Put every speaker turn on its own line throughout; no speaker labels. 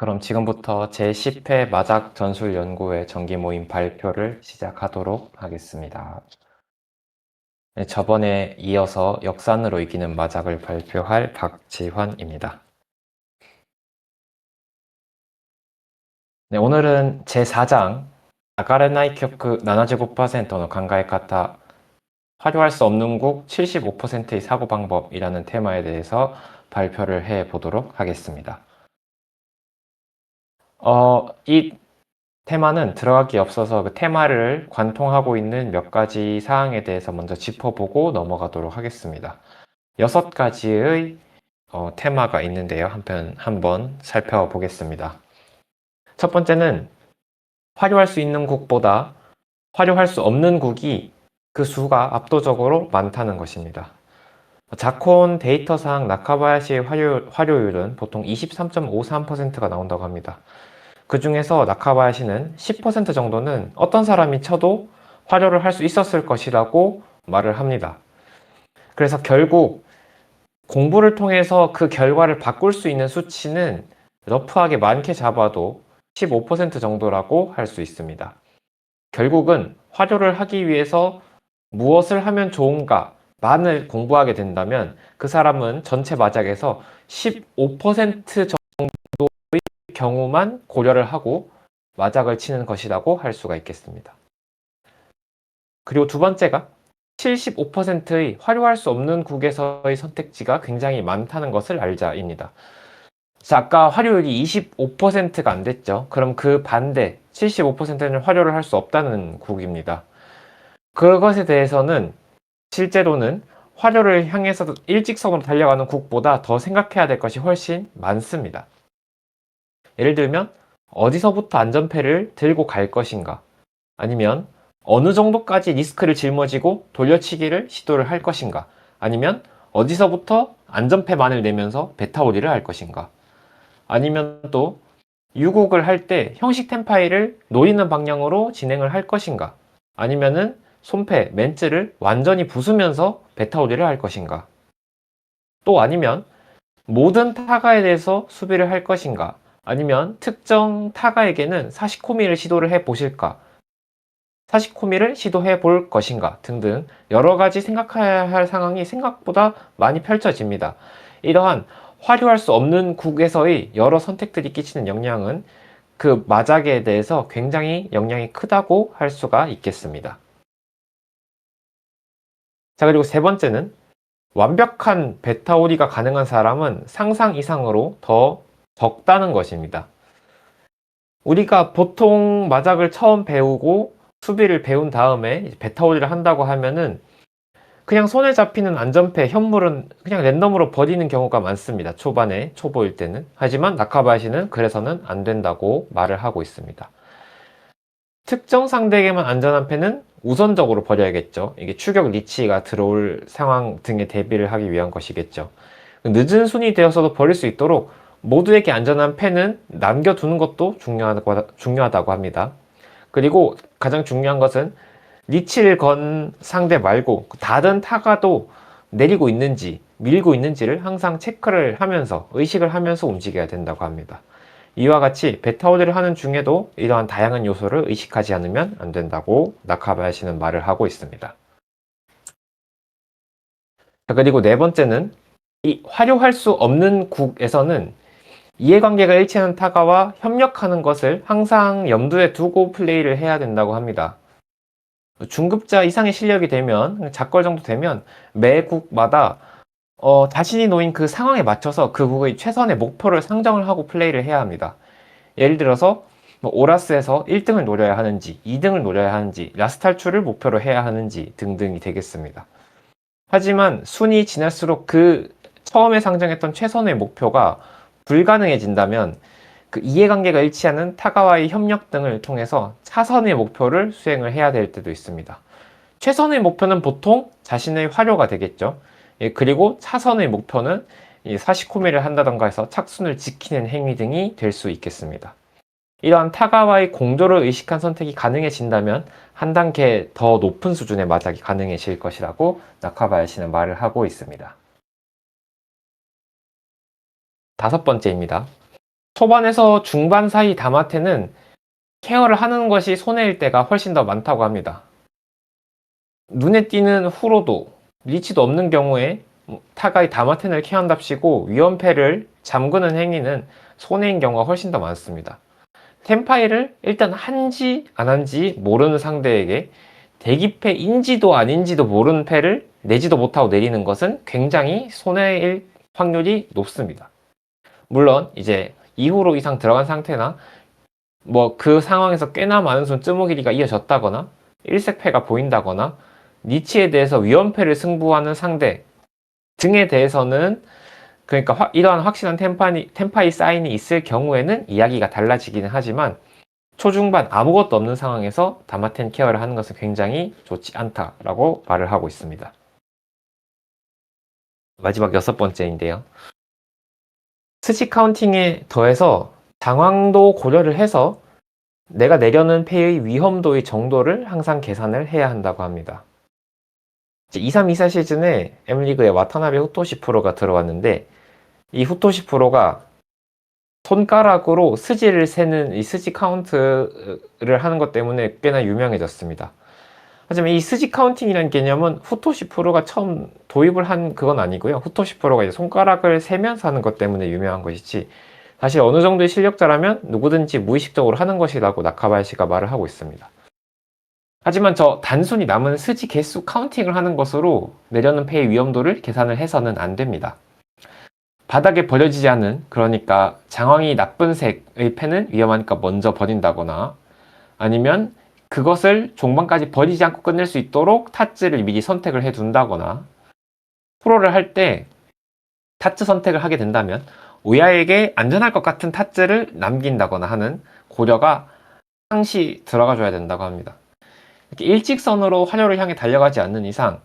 그럼 지금부터 제10회 마작 전술 연구회 정기 모임 발표를 시작하도록 하겠습니다. 네, 저번에 이어서 역산으로 이기는 마작을 발표할 박지환입니다. 네, 오늘은 제4장 아가르나이큐크 나나제곱파센토의考え方 활용할 수 없는 국 75%의 사고방법이라는 테마에 대해서 발표를 해보도록 하겠습니다. 이 테마는 들어가기 앞서서 그 테마를 관통하고 있는 몇 가지 사항에 대해서 먼저 짚어보고 넘어가도록 하겠습니다. 6가지의 테마가 있는데요. 한번 살펴보겠습니다. 첫 번째는 활용할 수 있는 국보다 활용할 수 없는 국이 그 수가 압도적으로 많다는 것입니다. 자콘 데이터상 나카바야시의 활용률은 보통 23.53%가 나온다고 합니다. 그 중에서 나카바야시는 10% 정도는 어떤 사람이 쳐도 활용을 할 수 있었을 것이라고 말을 합니다. 그래서 결국 공부를 통해서 그 결과를 바꿀 수 있는 수치는 러프하게 많게 잡아도 15% 정도라고 할 수 있습니다. 결국은 활용을 하기 위해서 무엇을 하면 좋은가 만을 공부하게 된다면 그 사람은 전체 마작에서 15% 정도의 경우만 고려를 하고 마작을 치는 것이라고 할 수가 있겠습니다. 그리고 두 번째가 75%의 활용할 수 없는 국에서의 선택지가 굉장히 많다는 것을 알자입니다. 자, 아까 활용률이 25%가 안 됐죠. 그럼 그 반대 75%는 활용을 할 수 없다는 국입니다. 그것에 대해서는 실제로는 활용을 향해서 일직선으로 달려가는 국보다 더 생각해야 될 것이 훨씬 많습니다. 예를 들면 어디서부터 안전패를 들고 갈 것인가, 아니면 어느 정도까지 리스크를 짊어지고 돌려치기를 시도를 할 것인가, 아니면 어디서부터 안전패만을 내면서 배타오리를 할 것인가, 아니면 또 유국을 할 때 형식 템파이를 노리는 방향으로 진행을 할 것인가, 아니면은 손패, 멘츠를 완전히 부수면서 배타오리를 할 것인가, 또 아니면 모든 타가에 대해서 수비를 할 것인가, 아니면 특정 타가에게는 사시코미를 시도를 해 보실까, 사시코미를 시도해 볼 것인가 등등 여러 가지 생각해야 할 상황이 생각보다 많이 펼쳐집니다. 이러한 활용할 수 없는 국에서의 여러 선택들이 끼치는 영향은 그 마작에 대해서 굉장히 영향이 크다고 할 수가 있겠습니다. 자, 그리고 세 번째는 완벽한 배타오리가 가능한 사람은 상상 이상으로 더 적다는 것입니다. 우리가 보통 마작을 처음 배우고 수비를 배운 다음에 배타오리를 한다고 하면은 그냥 손에 잡히는 안전패, 현물은 그냥 랜덤으로 버리는 경우가 많습니다. 초반에, 초보일 때는. 하지만 나카바야시는 그래서는 안 된다고 말을 하고 있습니다. 특정 상대에게만 안전한 패는 우선적으로 버려야겠죠. 이게 추격 리치가 들어올 상황 등에 대비를 하기 위한 것이겠죠. 늦은 순위 되어서도 버릴 수 있도록 모두에게 안전한 패는 남겨두는 것도 중요하다고 합니다. 그리고 가장 중요한 것은 리치를 건 상대 말고 다른 타가도 내리고 있는지 밀고 있는지를 항상 체크를 하면서 의식을 하면서 움직여야 된다고 합니다. 이와 같이 배타오리를 하는 중에도 이러한 다양한 요소를 의식하지 않으면 안 된다고 나카바야시는 말을 하고 있습니다. 그리고 네 번째는 이 활용할 수 없는 국에서는 이해관계가 일치하는 타가와 협력하는 것을 항상 염두에 두고 플레이를 해야 된다고 합니다. 중급자 이상의 실력이 되면 작걸 정도 되면 매 국마다 자신이 놓인 그 상황에 맞춰서 그 국의 최선의 목표를 상정을 하고 플레이를 해야 합니다. 예를 들어서 오라스에서 1등을 노려야 하는지 2등을 노려야 하는지 라스트 탈출을 목표로 해야 하는지 등등이 되겠습니다. 하지만 순위 지날수록 그 처음에 상정했던 최선의 목표가 불가능해진다면 그 이해관계가 일치하는 타가와의 협력 등을 통해서 차선의 목표를 수행을 해야 될 때도 있습니다. 최선의 목표는 보통 자신의 활용가 되겠죠. 그리고 차선의 목표는 사시코미를 한다던가 해서 착순을 지키는 행위 등이 될 수 있겠습니다. 이러한 타가와의 공조를 의식한 선택이 가능해진다면 한 단계 더 높은 수준의 마작이 가능해질 것이라고 나카바야시는 말을 하고 있습니다. 다섯 번째입니다. 초반에서 중반 사이 다마테는 케어를 하는 것이 손해일 때가 훨씬 더 많다고 합니다. 눈에 띄는 후로도, 리치도 없는 경우에 타가의 다마텐을 케어한답시고 위험패를 잠그는 행위는 손해인 경우가 훨씬 더 많습니다. 템파이를 일단 한지 안 한지 모르는 상대에게 대기패인지도 아닌지도 모르는 패를 내지도 못하고 내리는 것은 굉장히 손해일 확률이 높습니다. 물론 이제 2호로 이상 들어간 상태나 뭐 그 상황에서 꽤나 많은 순 쯔모기리가 이어졌다거나 일색패가 보인다거나 니치에 대해서 위험패를 승부하는 상대 등에 대해서는 그러니까 이러한 확실한 템파이 사인이 있을 경우에는 이야기가 달라지기는 하지만 초중반 아무것도 없는 상황에서 다마텐 케어를 하는 것은 굉장히 좋지 않다라고 말을 하고 있습니다. 마지막 6번째인데요. 스지 카운팅에 더해서 장황도 고려를 해서 내가 내려는 패의 위험도의 정도를 항상 계산을 해야 한다고 합니다. 23-24 시즌에 M리그에 와타나베 후토시 프로가 들어왔는데 이 후토시 프로가 손가락으로 스지를 세는 이 스지 카운트를 하는 것 때문에 꽤나 유명해졌습니다. 하지만 이 스지 카운팅이라는 개념은 후토시 프로가 처음 도입을 한 그건 아니고요. 후토시 프로가 이제 손가락을 세면서 하는 것 때문에 유명한 것이지 사실 어느 정도의 실력자라면 누구든지 무의식적으로 하는 것이라고 나카바야시가 말을 하고 있습니다. 하지만 저 단순히 남은 스지 개수 카운팅을 하는 것으로 내려는 패의 위험도를 계산을 해서는 안 됩니다. 바닥에 버려지지 않은, 그러니까 장황이 나쁜 색의 패는 위험하니까 먼저 버린다거나 아니면 그것을 종반까지 버리지 않고 끝낼 수 있도록 타츠를 미리 선택을 해 둔다거나 프로를 할 때 타츠 선택을 하게 된다면 우야에게 안전할 것 같은 타츠를 남긴다거나 하는 고려가 항시 들어가 줘야 된다고 합니다. 이렇게 일직선으로 화려를 향해 달려가지 않는 이상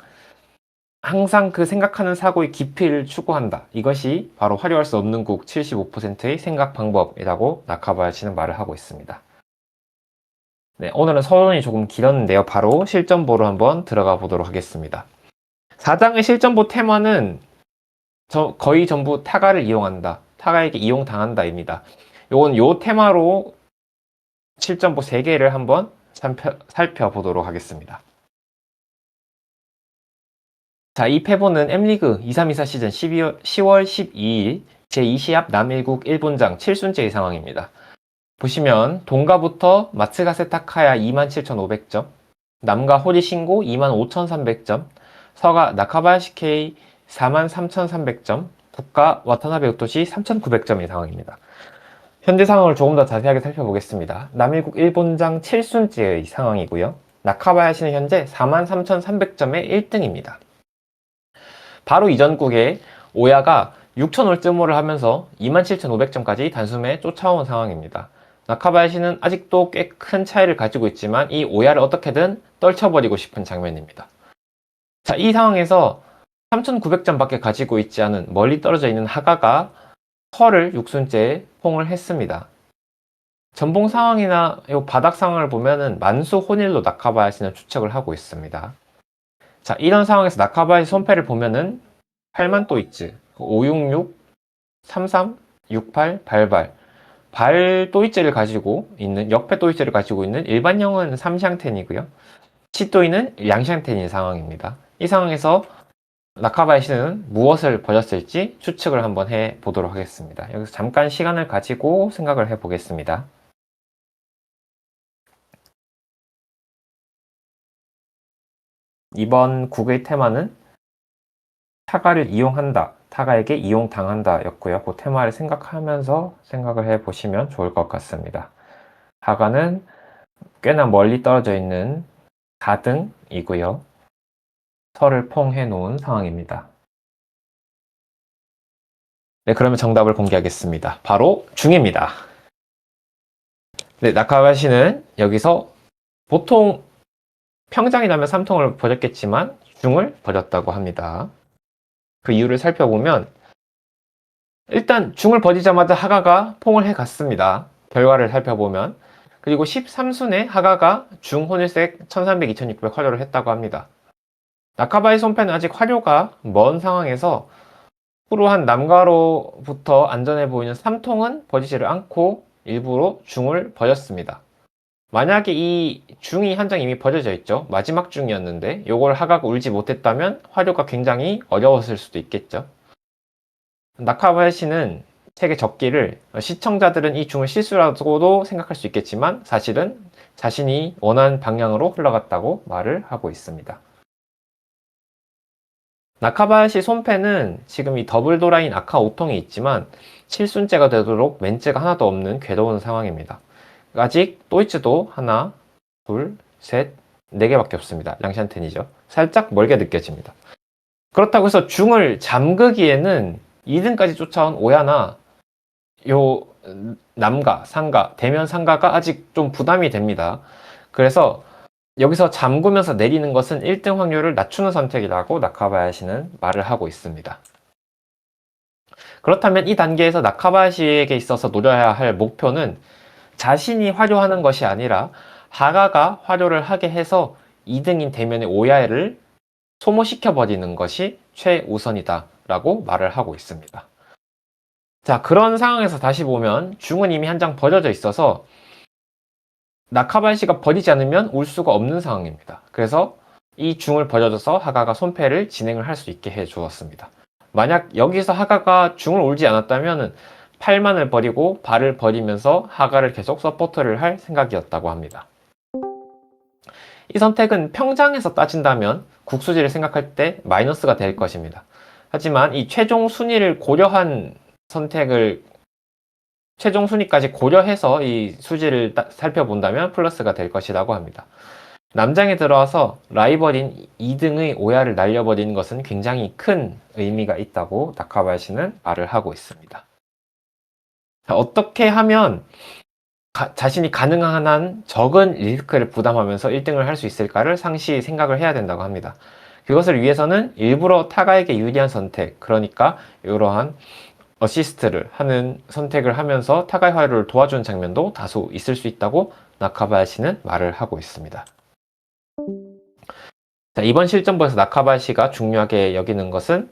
항상 그 생각하는 사고의 깊이를 추구한다. 이것이 바로 화려할 수 없는 곡 75%의 생각 방법이라고 나카바야시는 말을 하고 있습니다. 네, 오늘은 서론이 조금 길었는데요. 바로 실전보로 한번 들어가 보도록 하겠습니다. 4장의 실전보 테마는 거의 전부 타가를 이용한다. 타가에게 이용당한다입니다. 요건 요 테마로 실전보 3개를 한번 살펴보도록 하겠습니다. 자, 이 패보는 M리그 23-24 시즌 10월 12일 제2시합 남일국 일본장 7순째의 상황입니다. 보시면 동가부터 마츠가세 타카야 27,500점, 남가 호리신고 25,300점, 서가 나카바야시 케이 43,300점, 북가 와타나베 우토시 3,900점의 상황입니다. 현재 상황을 조금 더 자세하게 살펴보겠습니다. 남일국 일본장 7순째의 상황이고요. 나카바야시는 현재 43,300점의 1등입니다. 바로 이전국에 오야가 6,000올 쯔모를 하면서 27,500점까지 단숨에 쫓아온 상황입니다. 나카바야시는 아직도 꽤 큰 차이를 가지고 있지만 이 오야를 어떻게든 떨쳐버리고 싶은 장면입니다. 자, 이 상황에서 3,900점밖에 가지고 있지 않은 멀리 떨어져 있는 하가가 털을 6순째에 퐁을 했습니다. 전봉 상황이나 이 바닥 상황을 보면은 만수 혼일로 나카바야시는 추측을 하고 있습니다. 자, 이런 상황에서 나카바야시 손패를 보면은 8만 또이츠, 566, 33, 68, 발발, 발 또이츠를 가지고 있는, 역패 또이츠를 가지고 있는 일반형은 3샹텐이고요. 치또이는 양샹텐인 상황입니다. 이 상황에서 나카바야시는 무엇을 버렸을지 추측을 한번 해 보도록 하겠습니다. 여기서 잠깐 시간을 가지고 생각을 해 보겠습니다. 이번 국의 테마는 타가를 이용한다, 타가에게 이용당한다 였고요. 그 테마를 생각하면서 생각을 해 보시면 좋을 것 같습니다. 하가는 꽤나 멀리 떨어져 있는 4등이고요. 털을 퐁해 놓은 상황입니다. 네, 그러면 정답을 공개하겠습니다. 바로 중입니다. 네, 나카바야시는 여기서 보통 평장이라면 3통을 버렸겠지만 중을 버렸다고 합니다. 그 이유를 살펴보면 일단 중을 버리자마자 하가가 퐁을 해갔습니다. 결과를 살펴보면. 그리고 13순에 하가가 중 혼일색 1300, 2600 활용을 했다고 합니다. 나카바의 손패는 아직 활효가 먼 상황에서 후루한 남가로부터 안전해 보이는 3통은 버리지를 않고 일부러 중을 버렸습니다. 만약에 이 중이 한 장 이미 버려져 있죠. 마지막 중이었는데 요걸 하가가 울지 못했다면 화료가 굉장히 어려웠을 수도 있겠죠. 나카바야시는 책의 적기를 시청자들은 이 중을 실수라고도 생각할 수 있겠지만 사실은 자신이 원하는 방향으로 흘러갔다고 말을 하고 있습니다. 나카바야시 손패는 지금 이 더블 도라인 아카 5통이 있지만 7순째가 되도록 멘즈가 하나도 없는 괴로운 상황입니다. 아직 또이츠도 하나, 둘, 셋, 네 개밖에 없습니다. 양샨텐이죠. 살짝 멀게 느껴집니다. 그렇다고 해서 중을 잠그기에는 2등까지 쫓아온 오야나 요 남가, 상가, 대면 상가가 아직 좀 부담이 됩니다. 그래서 여기서 잠그면서 내리는 것은 1등 확률을 낮추는 선택이라고 나카바야시는 말을 하고 있습니다. 그렇다면 이 단계에서 나카바야시에게 있어서 노려야 할 목표는 자신이 화려하는 것이 아니라 하가가 화려를 하게 해서 2등인 대면의 오야를 소모시켜 버리는 것이 최우선이다 라고 말을 하고 있습니다. 자, 그런 상황에서 다시 보면 중은 이미 한 장 버려져 있어서 나카바야시가 버리지 않으면 울 수가 없는 상황입니다. 그래서 이 중을 버려줘서 하가가 손패를 진행을 할 수 있게 해 주었습니다. 만약 여기서 하가가 중을 울지 않았다면 팔만을 버리고 발을 버리면서 하가를 계속 서포트를 할 생각이었다고 합니다. 이 선택은 평장에서 따진다면 국수지를 생각할 때 마이너스가 될 것입니다. 하지만 이 최종 순위를 고려한 선택을 최종 순위까지 고려해서 이 수지를 살펴본다면 플러스가 될 것이라고 합니다. 남장에 들어와서 라이벌인 2등의 오야를 날려버리는 것은 굉장히 큰 의미가 있다고 나카바야시는 말을 하고 있습니다. 자, 어떻게 하면 자신이 가능한 한 적은 리스크를 부담하면서 1등을 할 수 있을까를 상시 생각을 해야 된다고 합니다. 그것을 위해서는 일부러 타가에게 유리한 선택, 그러니까 이러한 어시스트를 하는 선택을 하면서 타가의 화요를 도와주는 장면도 다소 있을 수 있다고 나카바야시는 말을 하고 있습니다. 자, 이번 실전부에서 나카바야시가 중요하게 여기는 것은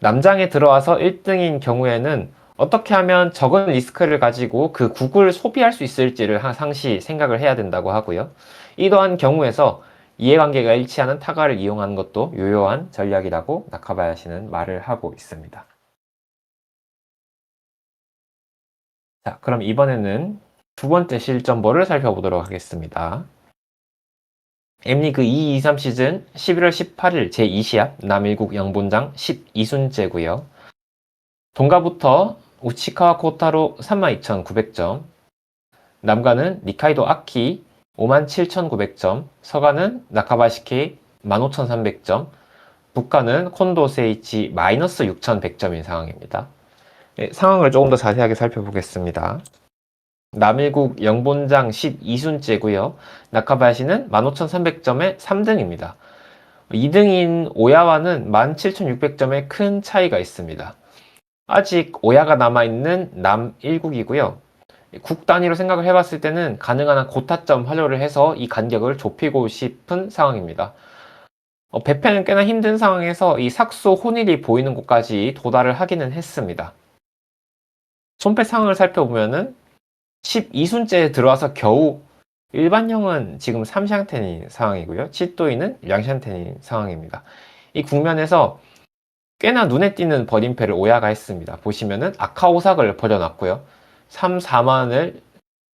남장에 들어와서 1등인 경우에는 어떻게 하면 적은 리스크를 가지고 그 국을 소비할 수 있을지를 상시 생각을 해야 된다고 하고요. 이러한 경우에서 이해관계가 일치하는 타가를 이용하는 것도 유효한 전략이라고 나카바야시는 말을 하고 있습니다. 자, 그럼 이번에는 두 번째 실전보를 살펴보도록 하겠습니다. M리그 2-2-3 시즌 11월 18일 제2시합 남일국 영본장 12순째고요. 동가부터 우치카와 코타로 32,900점, 남가는 니카이도 아키 57,900점, 서가는 나카바시키 15,300점, 북가는 콘도 세이치 마이너스 6,100점인 상황입니다. 네, 상황을 조금 더 자세하게 살펴보겠습니다. 남일국 영본장 12순째고요. 나카바야시는 15,300점의 3등입니다. 2등인 오야와는 17,600점의 큰 차이가 있습니다. 아직 오야가 남아있는 남1국이고요. 국 단위로 생각을 해봤을 때는 가능한 한 고타점 활용을 해서 이 간격을 좁히고 싶은 상황입니다. 배패는 꽤나 힘든 상황에서 이 삭소 혼일이 보이는 곳까지 도달을 하기는 했습니다. 손패 상황을 살펴보면은 12순째에 들어와서 겨우 일반형은 지금 3샹텐인 상황이고요. 치또이는 양샹텐인 상황입니다. 이 국면에서 꽤나 눈에 띄는 버림패를 오야가 했습니다. 보시면은 아카오삭을 버려놨고요. 3, 4만을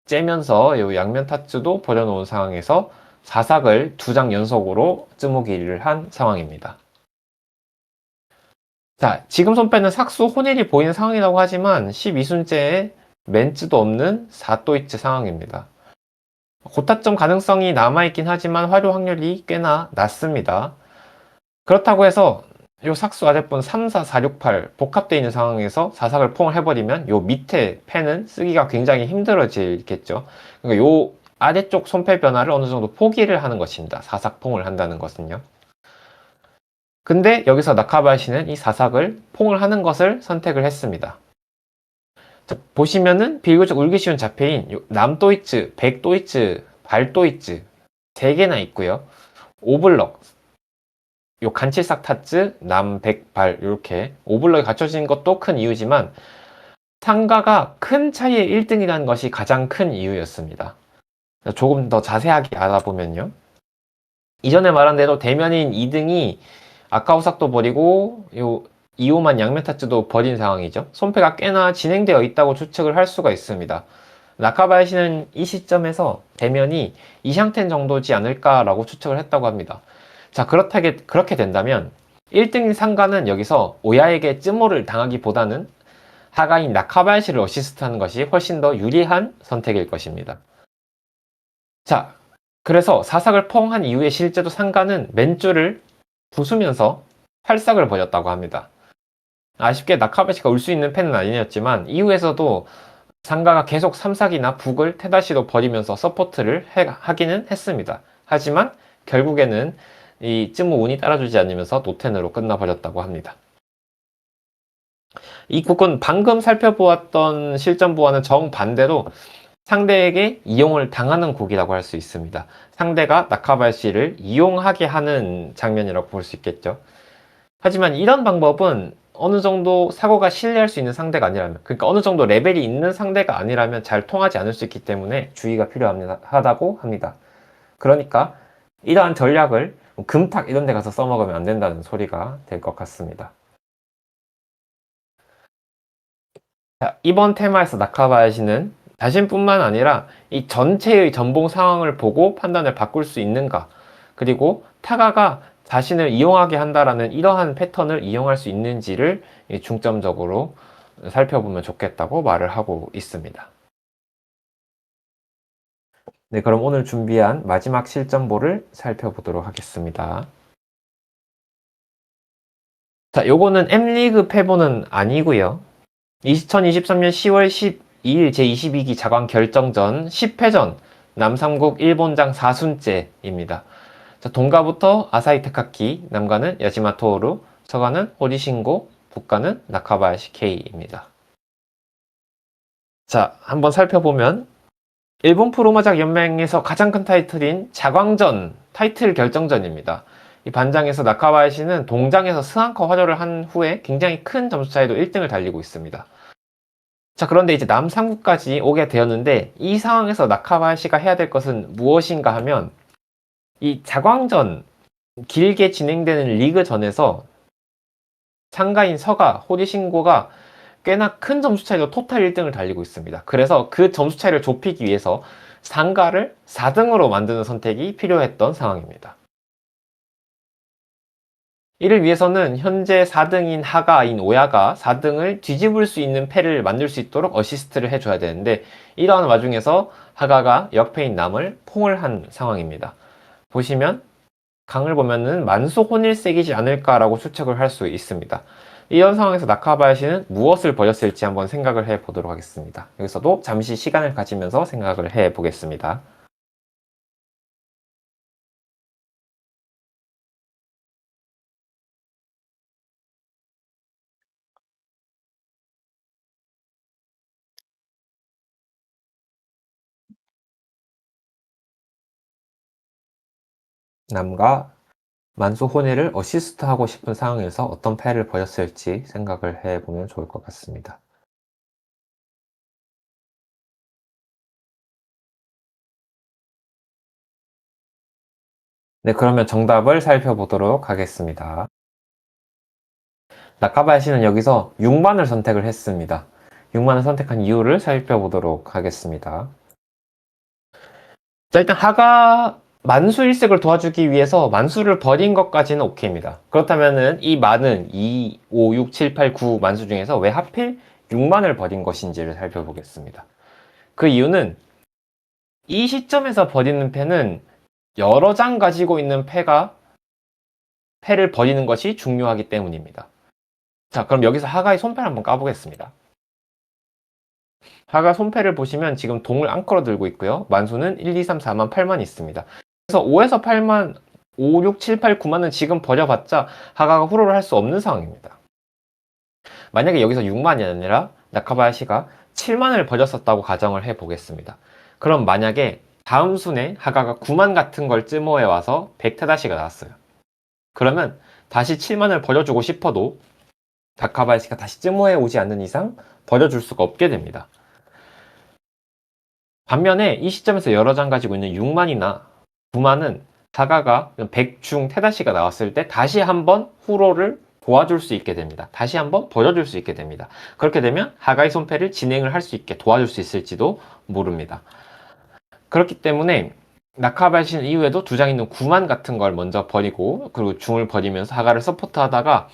째면서 양면 타츠도 버려놓은 상황에서 4삭을 2장 연속으로 쯔무기를 한 상황입니다. 자, 지금 손패는 삭수 혼일이 보이는 상황이라고 하지만 12순째에 멘츠도 없는 4또이츠 상황입니다. 고타점 가능성이 남아있긴 하지만 활용 확률이 꽤나 낮습니다. 그렇다고 해서 요 삭수 아랫분 3, 4, 4, 6, 8 복합되어 있는 상황에서 4삭을 퐁을 해버리면 요 밑에 펜은 쓰기가 굉장히 힘들어지겠죠. 그러니까 요 아래쪽 손패 변화를 어느 정도 포기를 하는 것입니다. 4삭 퐁을 한다는 것은요. 근데 여기서 나카바야시는 이 4삭을 퐁을 하는 것을 선택을 했습니다. 자, 보시면은 비교적 울기 쉬운 자폐인 남도이츠, 백도이츠, 발도이츠 3개나 있고요. 오블럭, 요 간칠삭 타츠, 남백발 이렇게 오블럭이 갖춰진 것도 큰 이유지만 상가가 큰 차이의 1등이라는 것이 가장 큰 이유였습니다. 조금 더 자세하게 알아보면요. 이전에 말한 대로 대면인 2등이 아카오삭도 버리고 요 이오만 양면 타츠도 버린 상황이죠. 손패가 꽤나 진행되어 있다고 추측을 할 수가 있습니다. 나카바야시는 이 시점에서 대면이 이샹텐 정도지 않을까라고 추측을 했다고 합니다. 자, 그렇게 된다면 1등인 상가는 여기서 오야에게 쯔모를 당하기보다는 하가인 나카바야시를 어시스트하는 것이 훨씬 더 유리한 선택일 것입니다. 자, 그래서 사삭을 펑 한 이후에 실제로 상가는 맨줄을 부수면서 활삭을 벌였다고 합니다. 아쉽게 나카바야시가 올 수 있는 팬은 아니었지만 이후에서도 상가가 계속 삼삭이나 북을 테다시로 버리면서 서포트를 하기는 했습니다. 하지만 결국에는 이 쯔모 운이 따라주지 않으면서 노텐으로 끝나버렸다고 합니다. 이 곡은 방금 살펴보았던 실전보와는 정반대로 상대에게 이용을 당하는 곡이라고 할 수 있습니다. 상대가 나카바야시를 이용하게 하는 장면이라고 볼 수 있겠죠. 하지만 이런 방법은 어느 정도 사고가 신뢰할 수 있는 상대가 아니라면, 그러니까 어느 정도 레벨이 있는 상대가 아니라면 잘 통하지 않을 수 있기 때문에 주의가 필요하다고 합니다. 그러니까 이러한 전략을 금탁 이런 데 가서 써먹으면 안 된다는 소리가 될 것 같습니다. 자, 이번 테마에서 나카바야시는 자신뿐만 아니라 이 전체의 전봉 상황을 보고 판단을 바꿀 수 있는가, 그리고 타가가 자신을 이용하게 한다라는 이러한 패턴을 이용할 수 있는지를 중점적으로 살펴보면 좋겠다고 말을 하고 있습니다. 네, 그럼 오늘 준비한 마지막 실전보를 살펴보도록 하겠습니다. 자, 요거는 M리그 패보는 아니고요. 2023년 10월 12일 제22기 자관 결정전 10회전 남삼국 일본장 4순째입니다. 자, 동가부터 아사히 타카키, 남가는 야지마 토오루, 서가는 호리신고, 북가는 나카바야시 케이입니다. 자, 한번 살펴보면 일본 프로마작 연맹에서 가장 큰 타이틀인 자광전 타이틀 결정전입니다. 이 반장에서 나카바야시는 동장에서 스앙커 화조를 한 후에 굉장히 큰 점수 차이로 1등을 달리고 있습니다. 자, 그런데 이제 남상국까지 오게 되었는데 이 상황에서 나카바야시가 해야 될 것은 무엇인가 하면 이 자광전 길게 진행되는 리그전에서 상가인 서가 호리신고가 꽤나 큰 점수 차이로 토탈 1등을 달리고 있습니다. 그래서 그 점수 차이를 좁히기 위해서 상가를 4등으로 만드는 선택이 필요했던 상황입니다. 이를 위해서는 현재 4등인 하가인 오야가 4등을 뒤집을 수 있는 패를 만들 수 있도록 어시스트를 해줘야 되는데 이러한 와중에서 하가가 역패인 남을 퐁을 한 상황입니다. 보시면 강을 보면은 만수 혼일색이지 않을까라고 추측을 할 수 있습니다. 이런 상황에서 나카바야시는 무엇을 버렸을지 한번 생각을 해 보도록 하겠습니다. 여기서도 잠시 시간을 가지면서 생각을 해 보겠습니다. 남과 만수 혼일을 어시스트하고 싶은 상황에서 어떤 패를 버렸을지 생각을 해 보면 좋을 것 같습니다. 네, 그러면 정답을 살펴보도록 하겠습니다. 나카바야시는 여기서 6만을 선택을 했습니다. 6만을 선택한 이유를 살펴보도록 하겠습니다. 자, 일단 하가 만수 일색을 도와주기 위해서 만수를 버린 것까지는 오케이입니다. 그렇다면은 이 만은 2, 5, 6, 7, 8, 9 만수 중에서 왜 하필 6만을 버린 것인지를 살펴보겠습니다. 그 이유는 이 시점에서 버리는 패는 여러 장 가지고 있는 패를 버리는 것이 중요하기 때문입니다. 자, 그럼 여기서 하가의 손패를 한번 까보겠습니다. 하가 손패를 보시면 지금 동을 앙커로 들고 있고요. 만수는 1, 2, 3, 4만, 8만 있습니다. 그래서 5에서 8만, 5, 6, 7, 8, 9만은 지금 버려봤자 하가가 후로를 할 수 없는 상황입니다. 만약에 여기서 6만이 아니라 나카바야시가 7만을 버렸었다고 가정을 해보겠습니다. 그럼 만약에 다음 순에 하가가 9만 같은 걸 쯔모해 와서 100타다시가 나왔어요. 그러면 다시 7만을 버려주고 싶어도 다카바야시가 다시 쯔모에 오지 않는 이상 버려줄 수가 없게 됩니다. 반면에 이 시점에서 여러 장 가지고 있는 6만이나 9만은 사가가 100중 테다시가 나왔을 때 다시 한번 후로를 도와줄 수 있게 됩니다. 다시 한번 버려줄 수 있게 됩니다. 그렇게 되면 하가이 손패를 진행을 할 수 있게 도와줄 수 있을지도 모릅니다. 그렇기 때문에 나카바야시는 이후에도 두 장 있는 9만 같은 걸 먼저 버리고 그리고 중을 버리면서 하가를 서포트하다가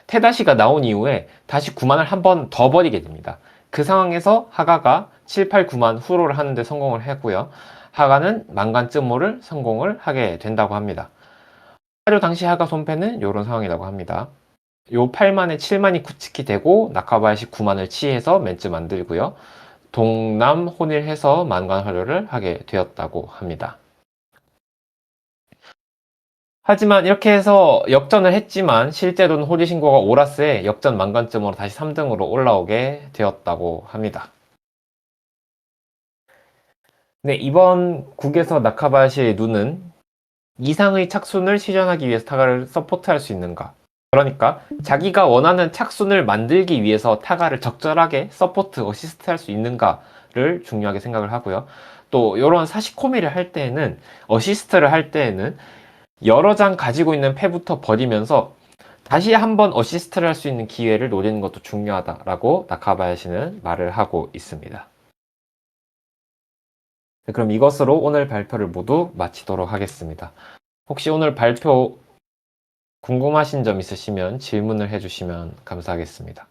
테다시가 나온 이후에 다시 9만을 한 번 더 버리게 됩니다. 그 상황에서 하가가 7, 8, 9만 후로를 하는데 성공을 했고요. 하가는 만간쯤모를 성공을 하게 된다고 합니다. 사료 당시 하가 손패는 이런 상황이라고 합니다. 요 8만에 7만이 쿠치키 되고 나카바야시 9만을 치해서 멘츠 만들고요. 동남 혼일해서 만관 활효를 하게 되었다고 합니다. 하지만 이렇게 해서 역전을 했지만 실제로는 호리신고가 오라스에 역전 만관쯤으로 다시 3등으로 올라오게 되었다고 합니다. 네, 이번 국에서 나카바야시의 눈은 이상의 착순을 실현하기 위해서 타가를 서포트할 수 있는가? 그러니까 자기가 원하는 착순을 만들기 위해서 타가를 적절하게 서포트, 어시스트 할 수 있는가를 중요하게 생각을 하고요. 또 이런 사시코미를 할 때에는 어시스트를 할 때에는 여러 장 가지고 있는 패부터 버리면서 다시 한번 어시스트를 할 수 있는 기회를 노리는 것도 중요하다라고 나카바야시는 말을 하고 있습니다. 네, 그럼 이것으로 오늘 발표를 모두 마치도록 하겠습니다. 혹시 오늘 발표 궁금하신 점 있으시면 질문을 해주시면 감사하겠습니다.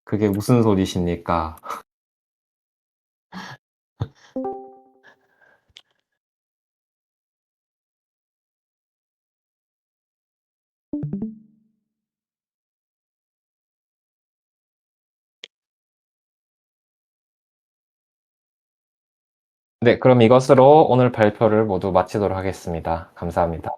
그게 무슨 소리십니까? 네, 그럼 이것으로 오늘 발표를 모두 마치도록 하겠습니다. 감사합니다.